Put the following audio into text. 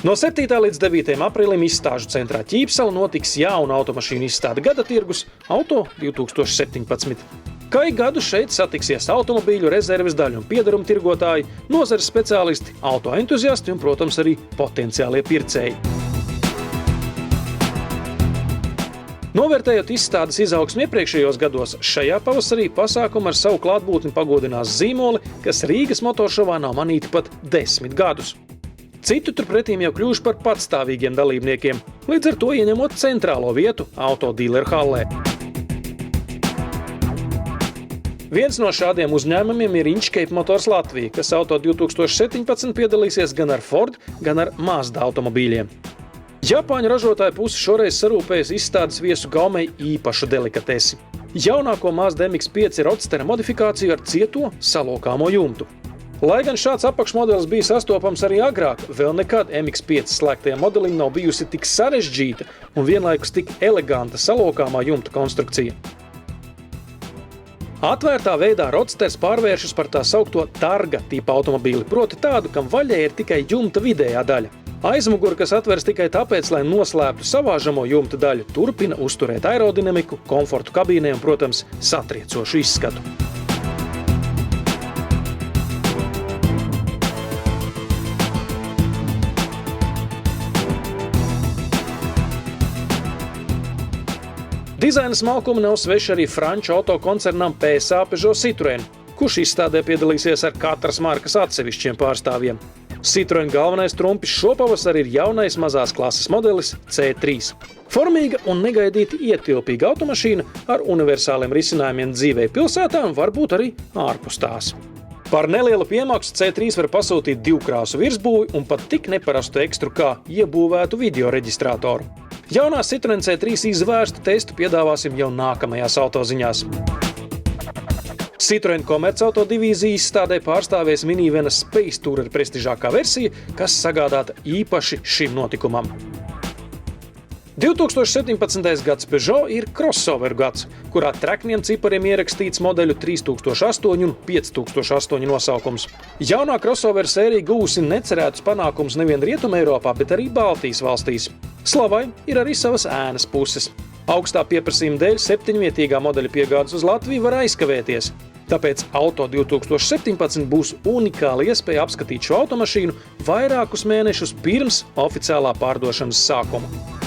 No 7. līdz 9. aprīlim izstāžu centrā Ķīpsela notiks jauna automašīnu izstāde gada tirgus Auto 2017. Kā ik gadu šeit satiksies automobīļu rezerves daļu un piedarumu tirgotāji, nozares speciālisti, autoentuziasti un, protams, arī potenciālie pircēji. Novērtējot izstādes izaugsmi iepriekšējos gados, šajā pavasarī pasākumu ar savu klātbūtni pagodinās zīmoli, kas Rīgas motoršovā nav manīti pat 10 gadus. Citu turpretīm jau kļuvuši par patstāvīgiem dalībniekiem, līdz ar to ieņemot centrālo vietu autodīleru hallē. Viens no šādiem uzņēmumiem ir Inchcape Motors Latvija, kas Auto 2017 piedalīsies gan ar Ford, gan ar Mazda automobīļiem. Japāņu ražotāja puse šoreiz sarūpējas izstādes viesu gaumei īpašu delikatesi. Jaunāko Mazda MX-5 Roadstera modifikāciju ar cieto salokāmo jumtu. Lai gan šāds apakšmodelis bija sastopams arī agrāk, vēl nekad MX-5 slēgtajam modelim nav bijusi tik sarežģīta un vienlaikus tik eleganta salokāmā jumta konstrukcija. Atvērtā veidā Roadsters pārvēršas par tā saukto targa tipa automobīli, proti tādu, kam vaļai ir tikai jumta vidējā daļa. Aizmugure, kas atveras tikai tāpēc, lai noslēptu savāžamo jumta daļu, turpina uzturēt aerodinamiku, komfortu kabīnē un, protams, satriecošu izskatu. Dizaina smalkuma nav sveša arī franču autokoncernam PSA Peugeot Citroën, kurš izstādē piedalīsies ar katras markas atsevišķiem pārstāvjiem. Citroën galvenais trumpis šopavasar ir jaunais mazās klases modelis C3. Formīga un negaidīti ietilpīga automašīna ar universāliem risinājumiem dzīvei pilsētā un varbūt arī ārpus tās. Par nelielu piemaksu C3 var pasūtīt divkrāsu virsbūvi un pat tik neparastu ekstru kā iebūvētu video reģistrātoru. Jaunā Citroën C3 izvērstu testu piedāvāsim jau nākamajās autoziņās. Citroën komercauto divīzija izstādē pārstāvēs minivena Space Tourer prestižākā versija, kas sagādāta īpaši šim notikumam. 2017. gads Peugeot ir crossoveru gads, kurā trekniem cipariem ierakstīts modeļu 3008 un 5008 nosaukums. Jaunā crossoveru sērija guvusi necerētus panākumus nevien Rietumē Eiropā, bet arī Baltijas valstīs. Slavai ir arī savas ēnas puses. Augstā pieprasījuma dēļ 7-vietīgā modeļa piegādes uz Latviju var aizkavēties. Tāpēc Auto 2017 būs unikāla iespēja apskatīt šo automašīnu vairākus mēnešus pirms oficiālā pārdošanas sākuma.